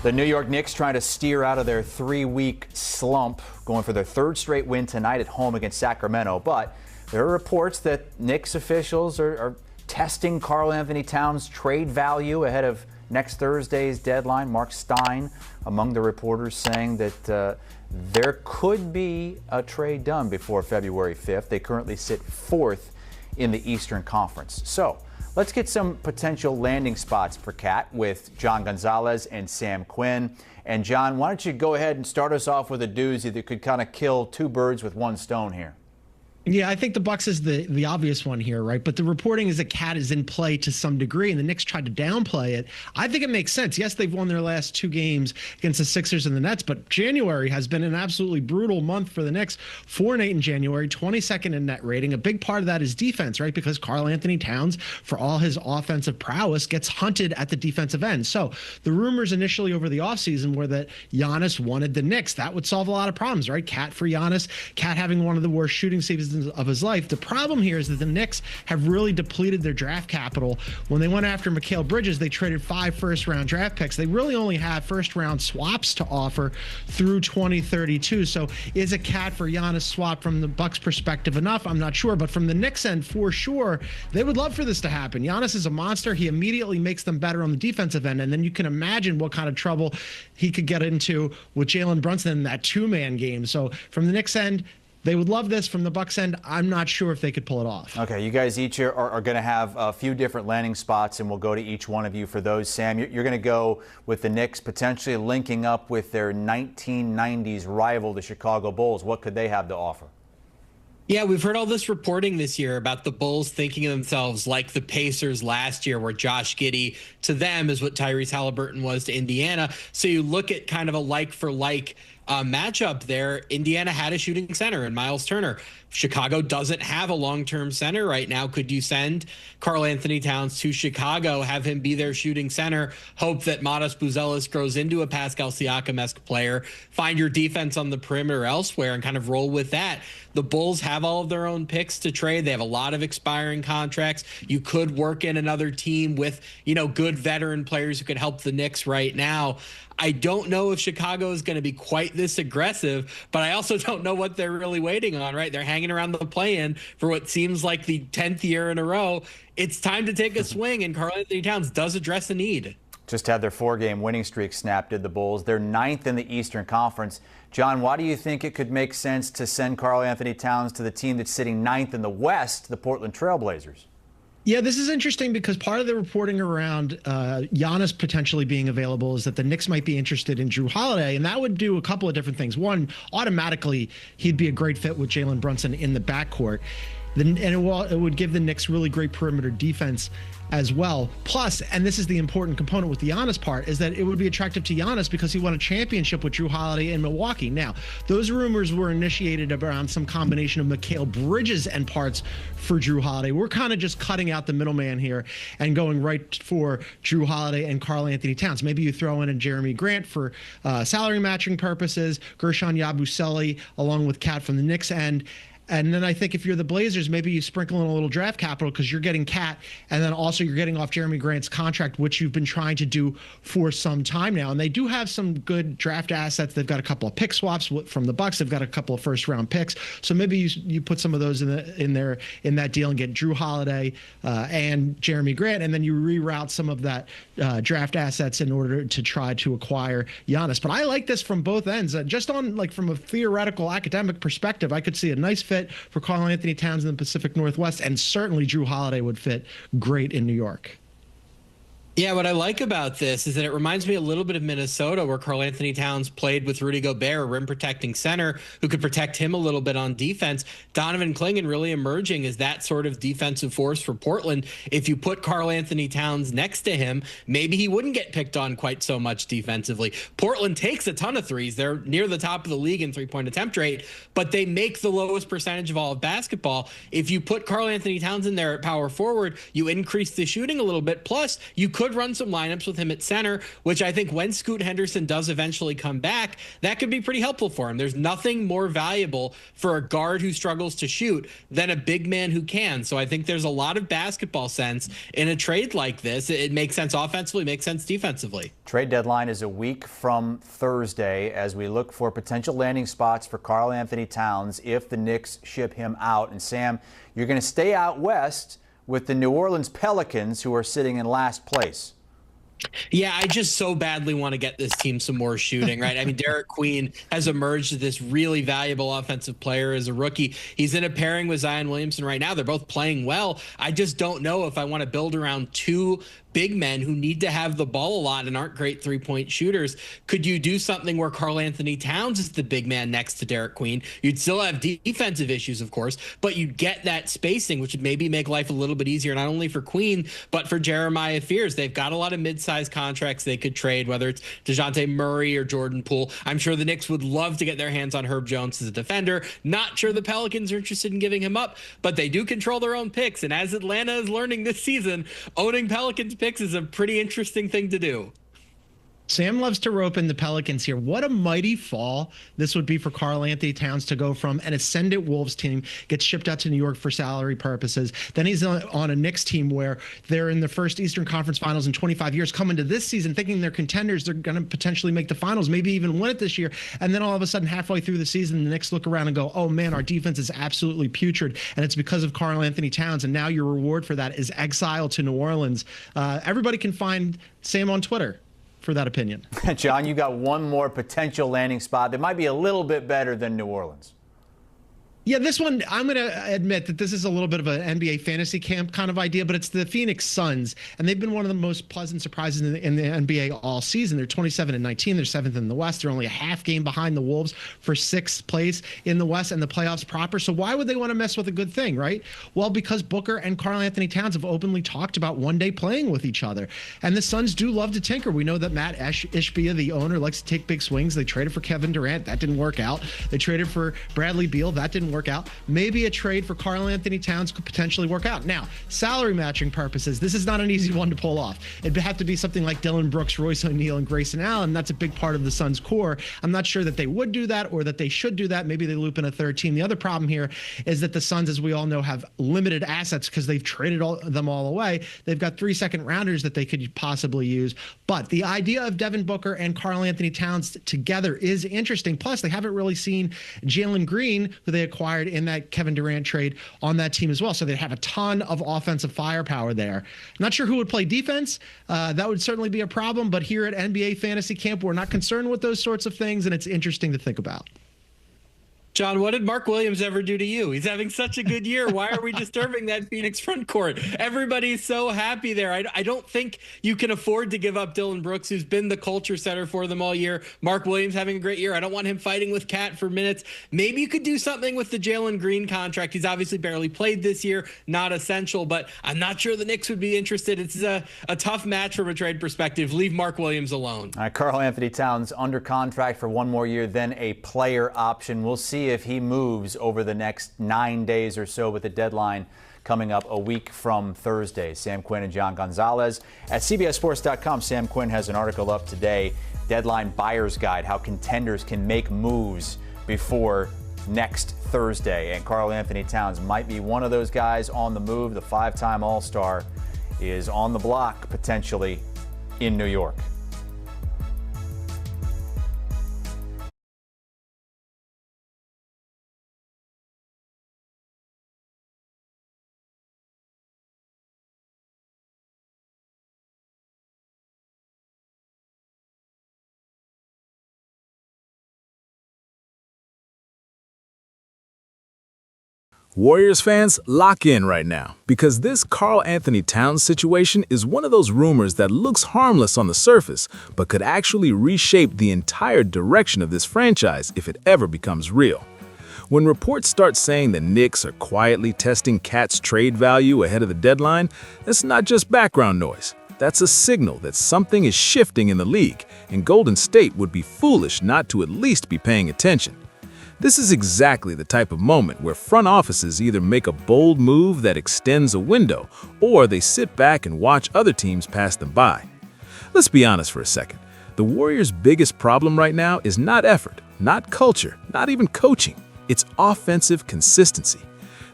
The New York Knicks trying to steer out of their 3-week slump, going for their third straight win tonight at home against Sacramento. But there are reports that Knicks officials are testing Karl-Anthony Towns' trade value ahead of next Thursday's deadline. Mark Stein among the reporters saying that there could be a trade done before February 5th. They currently sit fourth in the Eastern Conference. So let's get some potential landing spots for Cat with John Gonzalez and Sam Quinn. And John, why don't you go ahead and start us off with a doozy that could kind of kill two birds with one stone here? Yeah, I think the Bucks is the obvious one here, right? But the reporting is that Cat is in play to some degree, and the Knicks tried to downplay it. I think it makes sense. Yes, they've won their last two games against the Sixers and the Nets, but January has been an absolutely brutal month for the Knicks. 4-8 in January, 22nd in net rating. A big part of that is defense, right? Because Karl-Anthony Towns, for all his offensive prowess, gets hunted at the defensive end. So the rumors initially over the offseason were that Giannis wanted the Knicks. That would solve a lot of problems, right? Cat for Giannis, Cat having one of the worst shooting seasons of his life. The problem here is that the Knicks have really depleted their draft capital. When they went after Mikal Bridges, they traded 5 first-round draft picks. They really only have first-round swaps to offer through 2032. So is a Cat for Giannis swap from the Bucks perspective enough? I'm not sure. But from the Knicks end, for sure, they would love for this to happen. Giannis is a monster. He immediately makes them better on the defensive end. And then you can imagine what kind of trouble he could get into with Jalen Brunson in that two-man game. So from the Knicks end, they would love this. From the Bucks end, I'm not sure if they could pull it off. Okay, you guys each are going to have a few different landing spots, and we'll go to each one of you for those. Sam, you're going to go with the Knicks potentially linking up with their 1990s rival, the Chicago Bulls. What could they have to offer? Yeah, we've heard all this reporting this year about the Bulls thinking of themselves like the Pacers last year, where Josh Giddey to them is what Tyrese Halliburton was to Indiana. So you look at kind of a like-for-like matchup there. Indiana had a shooting center in Miles Turner. Chicago doesn't have a long-term center right now. Could you send Karl-Anthony Towns to Chicago, have him be their shooting center, hope that Matas Buzelis grows into a Pascal Siakam-esque player, find your defense on the perimeter elsewhere, and kind of roll with that? The Bulls have all of their own picks to trade. They have a lot of expiring contracts. You could work in another team with, good veteran players who could help the Knicks right now. I don't know if Chicago is going to be quite this aggressive, but I also don't know what they're really waiting on, right? They're hanging around the play-in for what seems like the 10th year in a row. It's time to take a swing, and Karl-Anthony Towns does address the need. Just had their 4-game winning streak snapped, did the Bulls. They're 9th in the Eastern Conference. John, why do you think it could make sense to send Karl-Anthony Towns to the team that's sitting 9th in the West, the Portland Trail Blazers? Yeah, this is interesting because part of the reporting around Giannis potentially being available is that the Knicks might be interested in Drew Holiday, and that would do a couple of different things. One, automatically, he'd be a great fit with Jalen Brunson in the backcourt. And it would give the Knicks really great perimeter defense as well. Plus, and this is the important component with the Giannis part, is that it would be attractive to Giannis because he won a championship with Drew Holiday in Milwaukee. Now, those rumors were initiated around some combination of Mikal Bridges and parts for Drew Holiday. We're kind of just cutting out the middleman here and going right for Drew Holiday and Karl-Anthony Towns. Maybe you throw in a Jeremy Grant for salary matching purposes, Gershon Yabusele along with Cat from the Knicks end. And then I think if you're the Blazers, maybe you sprinkle in a little draft capital because you're getting Cat, and then also you're getting off Jeremy Grant's contract, which you've been trying to do for some time now. And they do have some good draft assets. They've got a couple of pick swaps from the Bucks. They've got a couple of first-round picks. So maybe you put some of those in that deal and get Drew Holiday and Jeremy Grant, and then you reroute some of that draft assets in order to try to acquire Giannis. But I like this from both ends. Just on from a theoretical academic perspective, I could see a nice fit for Karl-Anthony Towns in the Pacific Northwest, and certainly Drew Holiday would fit great in New York. Yeah, what I like about this is that it reminds me a little bit of Minnesota, where Karl-Anthony Towns played with Rudy Gobert, a rim-protecting center who could protect him a little bit on defense. Donovan Clingan really emerging as that sort of defensive force for Portland. If you put Karl-Anthony Towns next to him, maybe he wouldn't get picked on quite so much defensively. Portland takes a ton of threes. They're near the top of the league in three-point attempt rate, but they make the lowest percentage of all of basketball. If you put Karl-Anthony Towns in there at power forward, you increase the shooting a little bit. Plus, you could could run some lineups with him at center, which I think when Scoot Henderson does eventually come back, that could be pretty helpful for him. There's nothing more valuable for a guard who struggles to shoot than a big man who can. So I think there's a lot of basketball sense in a trade like this. It makes sense offensively, makes sense defensively. Trade deadline is a week from Thursday as we look for potential landing spots for Karl Anthony Towns if the Knicks ship him out. And Sam, you're going to stay out west with the New Orleans Pelicans, who are sitting in last place. Yeah, I just so badly want to get this team some more shooting, right? I mean, Derek Queen has emerged as this really valuable offensive player as a rookie. He's in a pairing with Zion Williamson right now. They're both playing well. I just don't know if I want to build around two big men who need to have the ball a lot and aren't great three-point shooters. Could you do something where Karl Anthony Towns is the big man next to Derek Queen? You'd still have defensive issues, of course, but you'd get that spacing, which would maybe make life a little bit easier, not only for Queen, but for Jeremiah Fears. They've got a lot of mid-sized contracts they could trade, whether it's DeJounte Murray or Jordan Poole. I'm sure the Knicks would love to get their hands on Herb Jones as a defender. Not sure the Pelicans are interested in giving him up, but they do control their own picks. And as Atlanta is learning this season, owning Pelicans picks is a pretty interesting thing to do. Sam loves to rope in the Pelicans here. What a mighty fall this would be for Karl Anthony Towns to go from an ascendant Wolves team, gets shipped out to New York for salary purposes. Then he's on a Knicks team where they're in the first Eastern Conference Finals in 25 years, coming to this season thinking they're contenders. They're going to potentially make the finals, maybe even win it this year. And then all of a sudden, halfway through the season, the Knicks look around and go, oh man, our defense is absolutely putrid. And it's because of Karl Anthony Towns. And now your reward for that is exile to New Orleans. Everybody can find Sam on Twitter for that opinion. John, you got one more potential landing spot that might be a little bit better than New Orleans. Yeah, this one, I'm going to admit that this is a little bit of an NBA fantasy camp kind of idea, but it's the Phoenix Suns, and they've been one of the most pleasant surprises in the NBA all season. They're 27-19. They're 7th in the West. They're only a half game behind the Wolves for 6th place in the West and the playoffs proper. So why would they want to mess with a good thing, right? Well, because Booker and Karl Anthony Towns have openly talked about one day playing with each other. And the Suns do love to tinker. We know that Matt Ishbia, the owner, likes to take big swings. They traded for Kevin Durant. That didn't work out. They traded for Bradley Beal. That didn't work out. Maybe a trade for Karl Anthony Towns could potentially work out. Now, salary matching purposes, this is not an easy one to pull off. It'd have to be something like Dylan Brooks, Royce O'Neal, and Grayson Allen. That's a big part of the Suns' core. I'm not sure that they would do that or that they should do that. Maybe they loop in a third team. The other problem here is that the Suns, as we all know, have limited assets because they've traded them all away. They've got 3 second-rounders that they could possibly use. But the idea of Devin Booker and Karl Anthony Towns together is interesting. Plus, they haven't really seen Jalen Green, who they acquired in that Kevin Durant trade, on that team as well. So they'd have a ton of offensive firepower there. Not sure who would play defense. That would certainly be a problem. But here at NBA Fantasy Camp, we're not concerned with those sorts of things, and it's interesting to think about. John, what did Mark Williams ever do to you? He's having such a good year. Why are we disturbing that Phoenix front court? Everybody's so happy there. I don't think you can afford to give up Dylan Brooks, who's been the culture setter for them all year. Mark Williams having a great year. I don't want him fighting with Cat for minutes. Maybe you could do something with the Jalen Green contract. He's obviously barely played this year, not essential, but I'm not sure the Knicks would be interested. It's a tough match from a trade perspective. Leave Mark Williams alone. All right, Karl Anthony Towns under contract for one more year, then a player option. We'll see if he moves over the next 9 days or so, with the deadline coming up a week from Thursday. Sam Quinn and John Gonzalez at CBSSports.com. Sam Quinn has an article up today, Deadline Buyer's Guide, how contenders can make moves before next Thursday. And Karl Anthony Towns might be one of those guys on the move. The 5-time All-Star is on the block potentially in New York. Warriors fans, lock in right now, because this Karl Anthony Towns situation is one of those rumors that looks harmless on the surface, but could actually reshape the entire direction of this franchise if it ever becomes real. When reports start saying the Knicks are quietly testing Cat's trade value ahead of the deadline, that's not just background noise. That's a signal that something is shifting in the league, and Golden State would be foolish not to at least be paying attention. This is exactly the type of moment where front offices either make a bold move that extends a window, or they sit back and watch other teams pass them by. Let's be honest for a second. The Warriors' biggest problem right now is not effort, not culture, not even coaching. It's offensive consistency.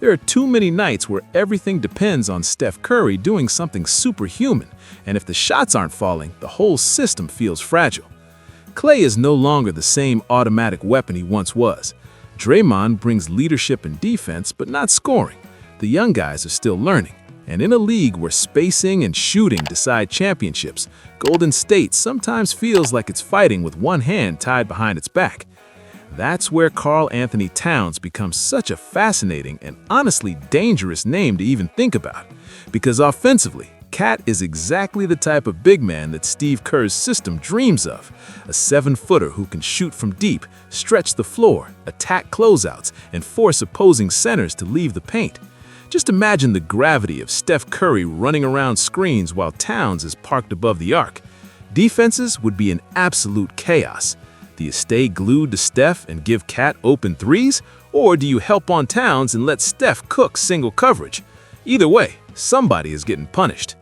There are too many nights where everything depends on Steph Curry doing something superhuman, and if the shots aren't falling, the whole system feels fragile. Klay is no longer the same automatic weapon he once was. Draymond brings leadership and defense, but not scoring. The young guys are still learning. And in a league where spacing and shooting decide championships, Golden State sometimes feels like it's fighting with one hand tied behind its back. That's where Karl Anthony Towns becomes such a fascinating and honestly dangerous name to even think about. Because offensively, Cat is exactly the type of big man that Steve Kerr's system dreams of. A 7-footer who can shoot from deep, stretch the floor, attack closeouts, and force opposing centers to leave the paint. Just imagine the gravity of Steph Curry running around screens while Towns is parked above the arc. Defenses would be in absolute chaos. Do you stay glued to Steph and give Cat open threes? Or do you help on Towns and let Steph cook single coverage? Either way, somebody is getting punished.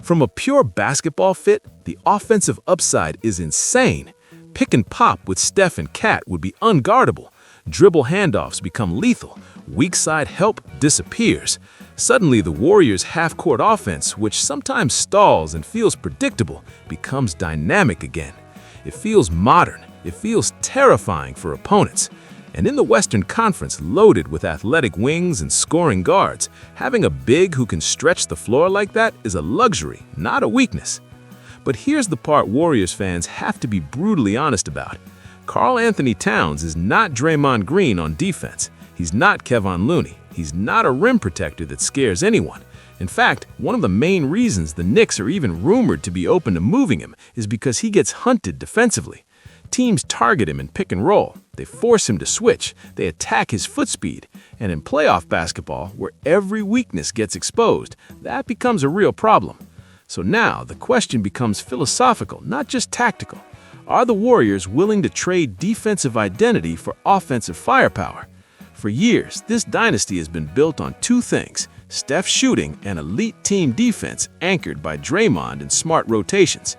From a pure basketball fit, the offensive upside is insane. Pick and pop with Steph and Cat would be unguardable. Dribble handoffs become lethal. Weak side help disappears. Suddenly, the Warriors' half-court offense, which sometimes stalls and feels predictable, becomes dynamic again. It feels modern. It feels terrifying for opponents. And in the Western Conference, loaded with athletic wings and scoring guards, having a big who can stretch the floor like that is a luxury, not a weakness. But here's the part Warriors fans have to be brutally honest about. Karl Anthony Towns is not Draymond Green on defense. He's not Kevon Looney. He's not a rim protector that scares anyone. In fact, one of the main reasons the Knicks are even rumored to be open to moving him is because he gets hunted defensively. Teams target him in pick and roll. They force him to switch. They attack his foot speed. And in playoff basketball, where every weakness gets exposed, that becomes a real problem. So now the question becomes philosophical, not just tactical. Are the Warriors willing to trade defensive identity for offensive firepower? For years, this dynasty has been built on two things: Steph shooting and elite team defense anchored by Draymond and smart rotations.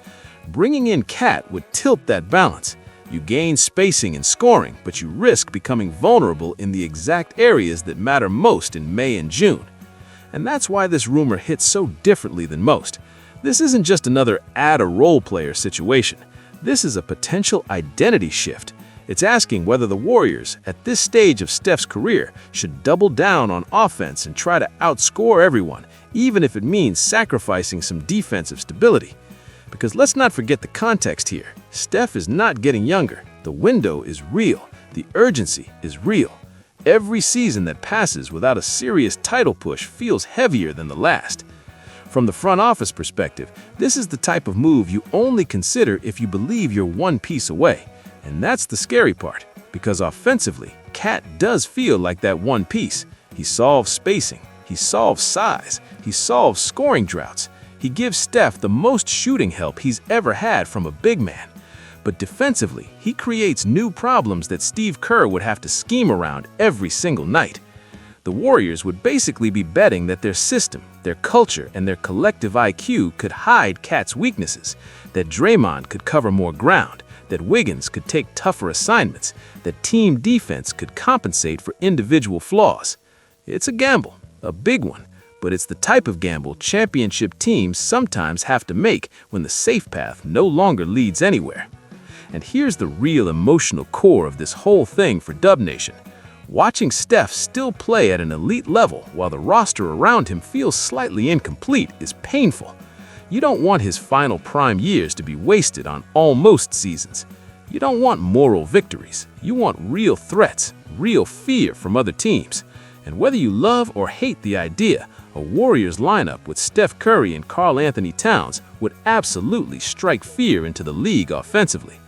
Bringing in Cat would tilt that balance. You gain spacing and scoring, but you risk becoming vulnerable in the exact areas that matter most in May and June. And that's why this rumor hits so differently than most. This isn't just another add-a-role player situation. This is a potential identity shift. It's asking whether the Warriors, at this stage of Steph's career, should double down on offense and try to outscore everyone, even if it means sacrificing some defensive stability. Because let's not forget the context here. Steph is not getting younger. The window is real. The urgency is real. Every season that passes without a serious title push feels heavier than the last. From the front office perspective, this is the type of move you only consider if you believe you're one piece away. And that's the scary part, because offensively, Cat does feel like that one piece. He solves spacing. He solves size. He solves scoring droughts. He gives Steph the most shooting help he's ever had from a big man. But defensively, he creates new problems that Steve Kerr would have to scheme around every single night. The Warriors would basically be betting that their system, their culture, and their collective IQ could hide Cat's weaknesses, that Draymond could cover more ground, that Wiggins could take tougher assignments, that team defense could compensate for individual flaws. It's a gamble, a big one. But it's the type of gamble championship teams sometimes have to make when the safe path no longer leads anywhere. And here's the real emotional core of this whole thing for Dub Nation. Watching Steph still play at an elite level while the roster around him feels slightly incomplete is painful. You don't want his final prime years to be wasted on almost seasons. You don't want moral victories. You want real threats, real fear from other teams. And whether you love or hate the idea, a Warriors lineup with Steph Curry and Karl Anthony Towns would absolutely strike fear into the league offensively.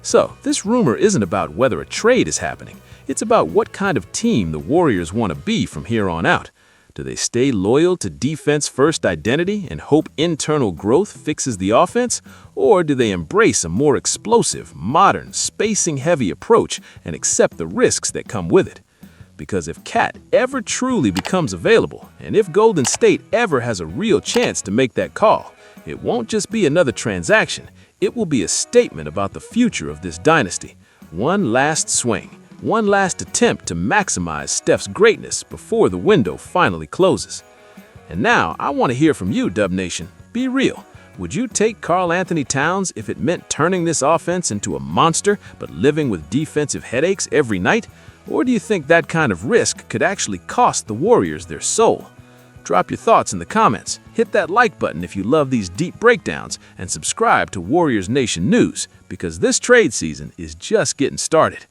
So, this rumor isn't about whether a trade is happening. It's about what kind of team the Warriors want to be from here on out. Do they stay loyal to defense-first identity and hope internal growth fixes the offense? Or do they embrace a more explosive, modern, spacing-heavy approach and accept the risks that come with it? Because if Cat ever truly becomes available, and if Golden State ever has a real chance to make that call, it won't just be another transaction, it will be a statement about the future of this dynasty. One last swing. One last attempt to maximize Steph's greatness before the window finally closes. And now, I want to hear from you, Dub Nation. Be real. Would you take Karl Anthony Towns if it meant turning this offense into a monster but living with defensive headaches every night? Or do you think that kind of risk could actually cost the Warriors their soul? Drop your thoughts in the comments, hit that like button if you love these deep breakdowns, and subscribe to Warriors Nation News because this trade season is just getting started.